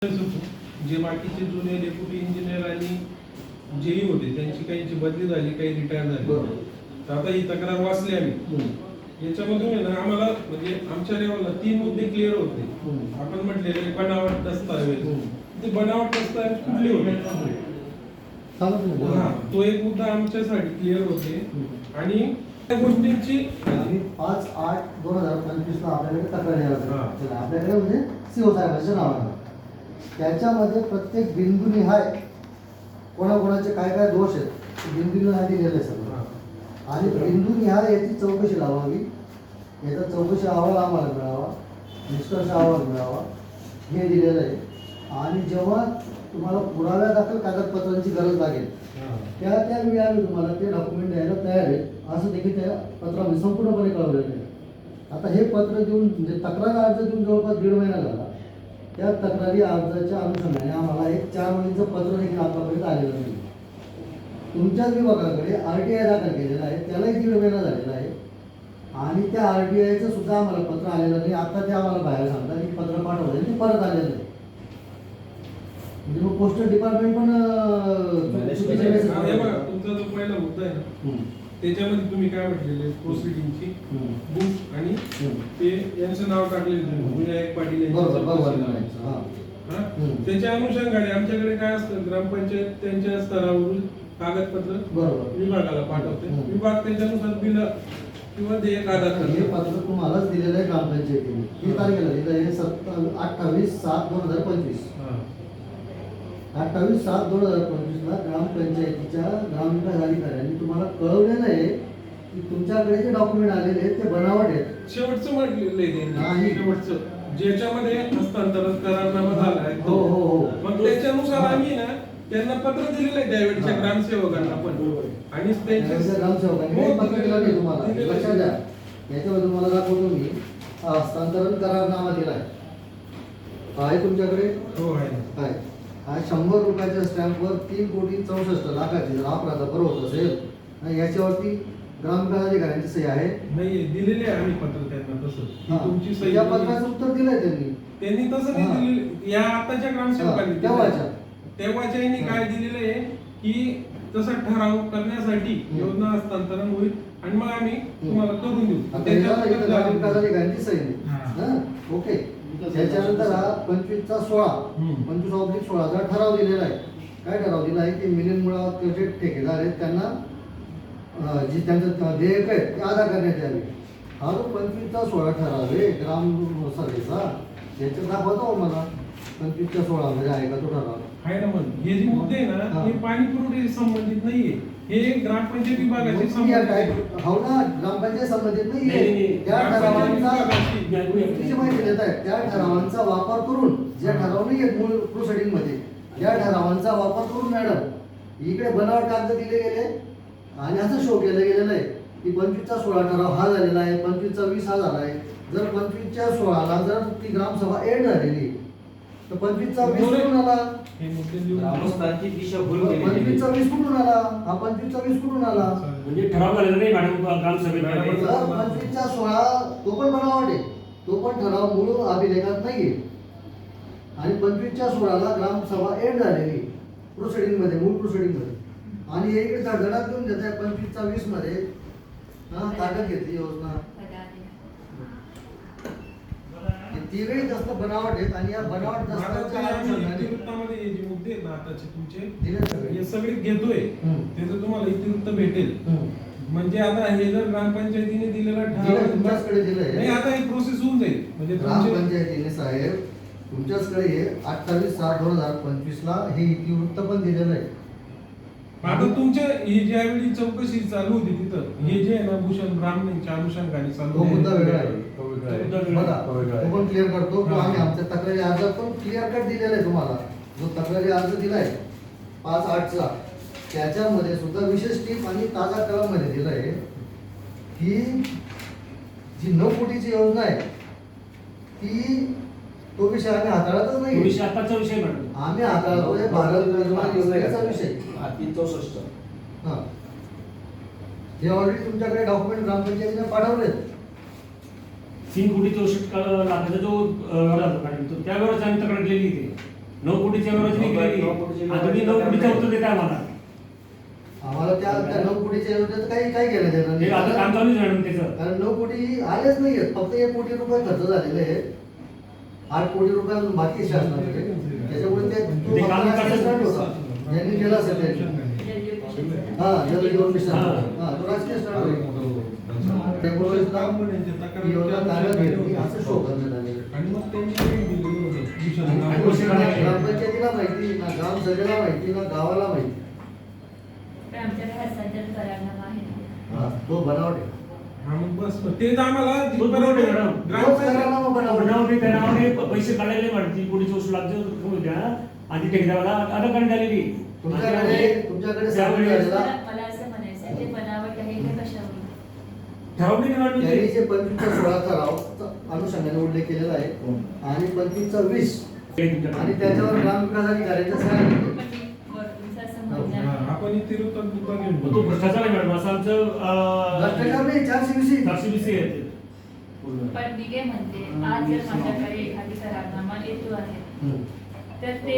जे बाकीचे जुने डेप्युटी इंजिनियर आणि जेई होते त्यांची काहींची बदली झाली, काही रिटायर झाले. तर आता ही तक्रार वाचली आम्ही. याच्यामधून आहे ना आम्हाला म्हणजे आमच्या लेवलला 3 मुद्दे क्लिअर होते. आपण म्हटलेले बनावट दस्तावेज, ते बनावट दस्तावेज कुठले होते तो एक मुद्दा आमच्यासाठी क्लिअर होते. आणि त्या गोष्टींची 5/8/2025 ला आपल्याकडे तक्रार आली. आपल्याकडे म्हणजे सीओ साहेबांच्या नावानं त्याच्यामध्ये प्रत्येक बिंदूनिहाय कोणाकोणाचे काय काय दोष आहेत बिंदूनिहाय दिलेले आहे सगळं. आणि बिंदूनिहाय याची चौकशी लावावी, याचा चौकशी अहवाल आम्हाला मिळावा, निष्कर्ष अहवाल मिळावा हे दिलेलं आहे. आणि जेव्हा तुम्हाला पुराव्यादाखल कागदपत्रांची गरज लागेल त्या वेळी आम्ही तुम्हाला ते डॉक्युमेंट द्यायला तयार आहे असं देखील त्या पत्रामध्ये संपूर्णपणे कळवलेलं आहे. आता हे पत्र देऊन म्हणजे तक्रार अर्ज देऊन जवळपास 1.5 महिना झाला. त्या तक्रारी अर्जाच्या अनुषंगाने आम्हाला एक 4 महिन्याचं पत्र देखील आतापर्यंत आलेलं नाही. तुमच्याच विभागाकडे RTI दाखल केलेला आहे, त्यालाही 1.5 महिना झालेला आहे. आणि त्या RTIचं सुद्धा आम्हाला पत्र आलेलं नाही. आता ते आम्हाला बाहेर सांगतात की पत्र पाठवलं ते परत आलेलं आहे. म्हणजे मग पोस्टल डिपार्टमेंट पण तुमचा जो पहिला मुद्दा आहे ना त्याच्यामध्ये तुम्ही काय म्हटलेले प्रोसिडिंगची बुक आणि ते यांचं नाव टाकलेलं तुम्ही विनायक पाटील त्याच्या अनुषंगाने आमच्याकडे काय असतं ग्रामपंचायत त्यांच्या स्तरावरून कागदपत्र विभागाला पाठवते. विभाग त्याच्यानुसार बिल किंवा देयक अदा करते. हे पत्र तुम्हालाच दिलेलं आहे ग्रामपंचायतीने. ही तारखेला दिलं आहे 28/7/2025. 28/7/2025 ला ग्रामपंचायतीच्या ग्रामविकास अधिकाऱ्यांनी तुम्हाला कळवलेलं आहे की तुमच्याकडे जे डॉक्युमेंट आलेले आहेत ते बनावट आहेत. शेवटचं म्हटलेलं आहे शेवटचं ज्याच्यामध्ये हस्तांतरण करारनामा झाला आहे. हो हो हो. मग त्याच्यानुसार आम्ही ना त्यांना पत्र दिलेलं आहे त्यावेळेच्या ग्रामसेवकांना पण. आणि त्यांच्या ग्रामसेवकांनी पत्र दिलं नाही तुम्हाला. लक्षात द्या, याच्यामध्ये तुम्हाला दाखवतो मी हस्तांतरण करारनामा दिला आहे. आहे तुमच्याकडे? हो आहे. हा 100 रुपयाच्या स्टॅम्पवर 3,64,00,000 जर अपराध होत असेल याच्यावरती ग्रामविकास अधिकाऱ्यांची सही आहे. नाही दिलेली आहे आम्ही पत्र त्यांना तसं. तुमची सही या पत्राचं उत्तर दिलंय त्यांनी तसं नाही दिलेलं. या आताच्या ग्रामसेवकांनी तेव्हाच्या यांनी काय दिलेलं आहे की तसा ठराव करण्यासाठी योजना हस्तांतरण होईल आणि मग आम्ही तुम्हाला करून देऊ. ग्रामविकास अधिकाऱ्यांची सही ओके. त्याच्यानंतर हा 25/16 25/16 ठराव दिलेला आहे. काय ठराव दिला आहे की मिलिंद मुळावत जे ठेकेदार आहेत त्यांना जी त्यांचं देयक आहे ते अदा करण्यात यावे. हा जो 25/16 ठराव आहे ग्रामसभेचा याच्यात दाखवतो मला 25/16 मध्ये आहे का तो ठराव आहे ना. मग हे जे मुद्दे आहे ना हे पाणी पुरवठे संबंधित नाहीये, हे ग्रामपंचायत विभागाचे संबंधित आहे. हो ना, ग्रामपंचायत संबंधित नाहीये. त्या ठरावांचा माहिती देत आहे त्या ठरावांचा वापर करून ज्या ठराव नाही आहेत मूळ प्रोसिडिंग मध्ये त्या ठरावांचा वापर करून मॅडम इकडे बनावट कागद दिले गेले आणि असं शो केलं गेलेलं आहे की 25/16 ठराव हा झालेला आहे, 25/20 हा झाला आहे. जर 25/16 ला जर ती ग्रामसभा एंड झालेली तर 25/20 कुठून आला? हे मुद्दे ग्रामस्थांची दिशाभूल केली. 25/20 कुठून आला? हा 25/20 कुठून आला? म्हणजे ठराव झालेला नाही मॅडम ग्रामसभेमध्ये. 25/16 तो पण बनावट आहे, तो पण ठराव मूळ अभिलेखात नाहीये. आणि 25/16 ला ग्रामसभा एंड झालेली प्रोसिडिंग मध्ये मूळ प्रोसिडिंग मध्ये. आणि एक धडधडात घेऊन देत आहे 25/20 मध्ये ताकद घेतली योजना. तिघही जास्त बनावट आहेत आणि या बनावट इतिवृत्तामध्ये हे जे मुद्दे आहेत ना आताचे तुमचे हे सगळे घेतोय त्याचं तुम्हाला इतिवृत्त भेटेल. म्हणजे आता हे जर ग्रामपंचायतीने दिलेला ठराव तुमच्याचकडे दिलंय नाही, आता ही प्रोसेस होऊन जाईल. म्हणजे ग्रामपंचायतीने साहेब तुमच्याचकडे हे 28/7/2025 ला हे इतिवृत्त पण दिलेलं आहे. आता तुमच्या ही ज्यावेळी चौकशी चालू होती तिथं हे जे आहे ना भूषण ब्राह्मणच्या अनुषंगाने चालू तो मुद्दा वेगळा आहे. बघा तो पण क्लिअर करतो. आम्ही आमच्या तक्रारी अर्जात पण क्लिअर कट दिलेला आहे तुम्हाला. जो तक्रारी अर्ज दिलाय 5/8 त्याच्यामध्ये सुद्धा विशेष टीप आणि ताजा कलम मध्ये दिलंय की जी 9 कोटीची योजना आहे ती तो विषय आम्ही हाताळतच नाही. विषय आताचा विषय मॅडम आम्ही हाताळतोय भारत योजनेचा विषय 364. हा हे ऑलरेडी तुमच्याकडे डॉक्युमेंट ग्रामपंचायतीने पाठवलेत. 3 कोटी 64 लाखाचा जो व्यवहार होता मॅडम तो त्या व्यवहाराची आम्ही तक्रार केलेली इथे 9 कोटीच्या व्यवहाराची नाही केलेली. आणि तुम्ही 9 कोटीचं उत्तर देता आम्हाला. आम्हाला त्या 9 कोटीच्या योजनेत काही घेणं देणं ते आता नाही. काम चालू आहे मॅडम त्याचं. कारण 9 कोटी आलेच नाहीयेत, फक्त 1 कोटी रुपये खर्च झालेले आहेत. 8 कोटी रुपये अजून बाकी आहे शासनाकडे. त्याच्यामुळे तो ते काम फक्त कसं- स्टार्ट होता. यांनी केला असेल त्यांनी. हा जल जीवन मिशन. हा तो राजकीय स्टार्ट होता. टेक्नॉलॉजीला योजना ताब्यात घेतली असं शो करण्यात आलेलं. आणि मग त्यांनी काही दिलेलं होतं. आणि ग्रामपंचायतीला माहिती ना, ग्रामसभेला माहिती ना, गावाला माहिती. पण आमच्याकडे हस्तांतरण करायला आहे. हा तो बनावट आहे. हा मग बस मग तेच आम्हाला तो बरोबर आहे मॅडम. ग्रामपंचायत बनावटी त्यानावने पैसे काढायला मॅडम 3 कोटी 24 लाख होत्या आणि ते ठेकेदाराला अटक करण्यात आलेली. तुमच्याकडे त्यावेळी मला असं म्हणायचं आहे, ते बनावट आहे ते कशावर? ठरवली नाही मॅडम त्यांनी ते. जे 25चा 16 ठराव अनुषंगाने उल्लेख केलेला आहे आणि 25चा 20 आणि त्याच्यावर ग्रामविकास अधिकाऱ्यांच्या सह्या पण घेतल्या. बरं, तुमचं असं म्हणणं आहे. आपण इथे रुता घेऊन मग तो भ्रष्टाचार आहे मॅडम असं आमचं भ्रष्टाचार नाही 420 420 आहे ते. पण मी काय म्हणते, आज जर माझ्याकडे एखादी करारनामा येतो आहे तर ते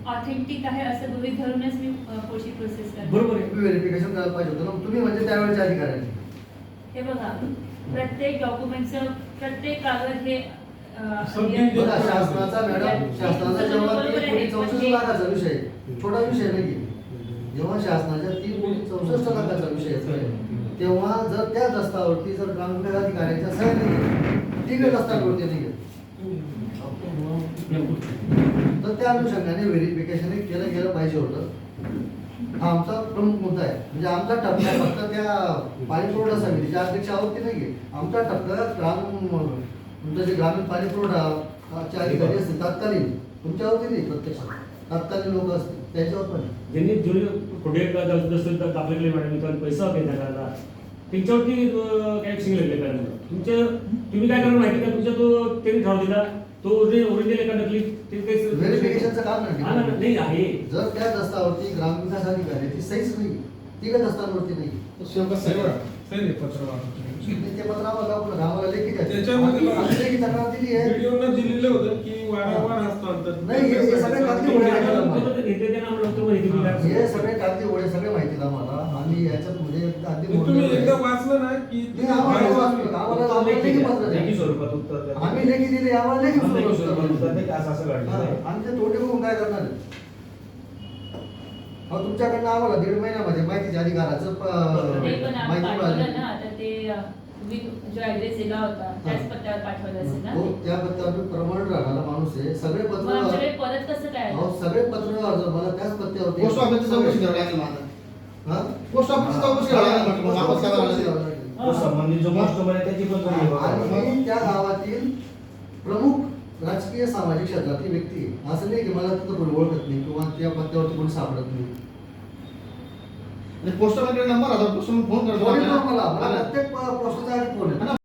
ऑथेंटिक आहे असं गृहीत धरूनच मी पुढची प्रोसेस करते. बरोबर आहे. तुम्ही व्हेरिफिकेशन करायला पाहिजे होतं ना. तुम्ही म्हणजे त्यावेळेच्या अधिकाऱ्यांनी. हे बघा, प्रत्येक डॉक्युमेंटचं प्रत्येक कागद हे बघा शासनाचा मॅडम शासनाचा जेव्हा 3 कोटी 64 लाखाचा विषय आहे, छोटा विषय नाही. जेव्हा शासनाच्या 3 कोटी 64 लाखाचा विषय आहे तेव्हा जर त्या दस्तावरती जर ग्रामविकास अधिकाऱ्यांच्या सह्या नाही ठीक आहे, दस्तावरती नाही तर त्या अनुषंगाने व्हेरिफिकेशन केलं गेलं पाहिजे होतं. हा आमचा प्रमुख मुद्दा आहे. म्हणजे आमचा टप्पा फक्त त्या पाणी पुरवठा समितीच्या अध्यक्षावरती नाही आहे. आमचा टप्पा तुमचं जे ग्रामीण पाणी पुरवठाचे अधिकारी असतील तत्कालीन तुमच्यावरती नाही, प्रत्यक्षात तत्कालीन लोक असतील त्यांच्यावर पण. ज्यांनी जुने खोटे दस्तऐवज दाखवलेले मॅडम इथं पैसा होते त्याला त्यांच्यावरती काय ऍक्शन घेतले कारण तुम्ही काय करणार माहिती का? तुमच्या तो त्यांनी ठराव दिला तो ओरिजिनल एका नकली ते व्हेरिफिकेशनचं काम नाही. नाही आहे. जर त्या दस्तावरती ग्रामविकास अधिकाऱ्याची सहीच नाही, ती काय दस्तावरती नाही, सैनिक पत्र वाचतो. ते पत्र आम्हाला लेखी त्याच्यामध्ये लेखी तक्रार दिली आहे. व्हिडिओनं दिलेलं होतं की वारंवार हस्तांतर नाही, हे सगळे कागदी ओढे आहेत आम्हाला. तुम्ही हे सगळे कागदी ओढे सगळे माहिती आम्हाला. आम्ही याच्यात म्हणजे अगदी तुम्ही एकदा वाचलं ना की नाही, आम्हाला वाचलं. आम्हाला लेखी पत्र द्या. लेखी स्वरूपात उत्तर द्या. आम्ही लेखी दिली, आम्हाला लेखी लेखी स्वरूपात स्वरूपात उत्तर उत्तर द्या की असं घडलेलं आहे. द्या. आम्ही ते तोटे बघून काय करणार आहे? अहो, तुमच्याकडनं आम्हाला 1.5 महिन्यामध्ये माहितीच्या अधिकाराचं ते पण आम्ही माहिती पाठवलं मिळाली. ना, आता ते तुम्ही जो ऍड्रेस दिला होता त्याच पत्त्यावर पाठवलं असेल ना. हो, त्या पत्त्यावर प्रमाण राहणारा माणूस आहे. सगळे मग पत्र आमच्याकडे परत कसं काय अहो, आलं? सगळे पत्र अर्ज मला त्याच पत्त्यावरती पोस्ट ऑफिसची चौकशी करावी लागेल मला. हा? पोस्ट ऑफिसची चौकशी करावी लागेल मग वापस करावं लागेल. तो संबंधित जो कस्टमर आहे त्याची पण तुम्ही बघा. आणि त्या गावातील प्रमुख राजकीय सामाजिक क्षेत्रातली व्यक्ती आहे. असं नाही की मला तिथं कोणी ओळखत नाही किंवा त्या पत्त्यावरती कोणी सापडत नाही. पोस्ट ऑफिसकडे नंबर आता पोस्ट फोन फोन येतो मला करतो. प्रत्येक पोस्टाचा फोन आहे.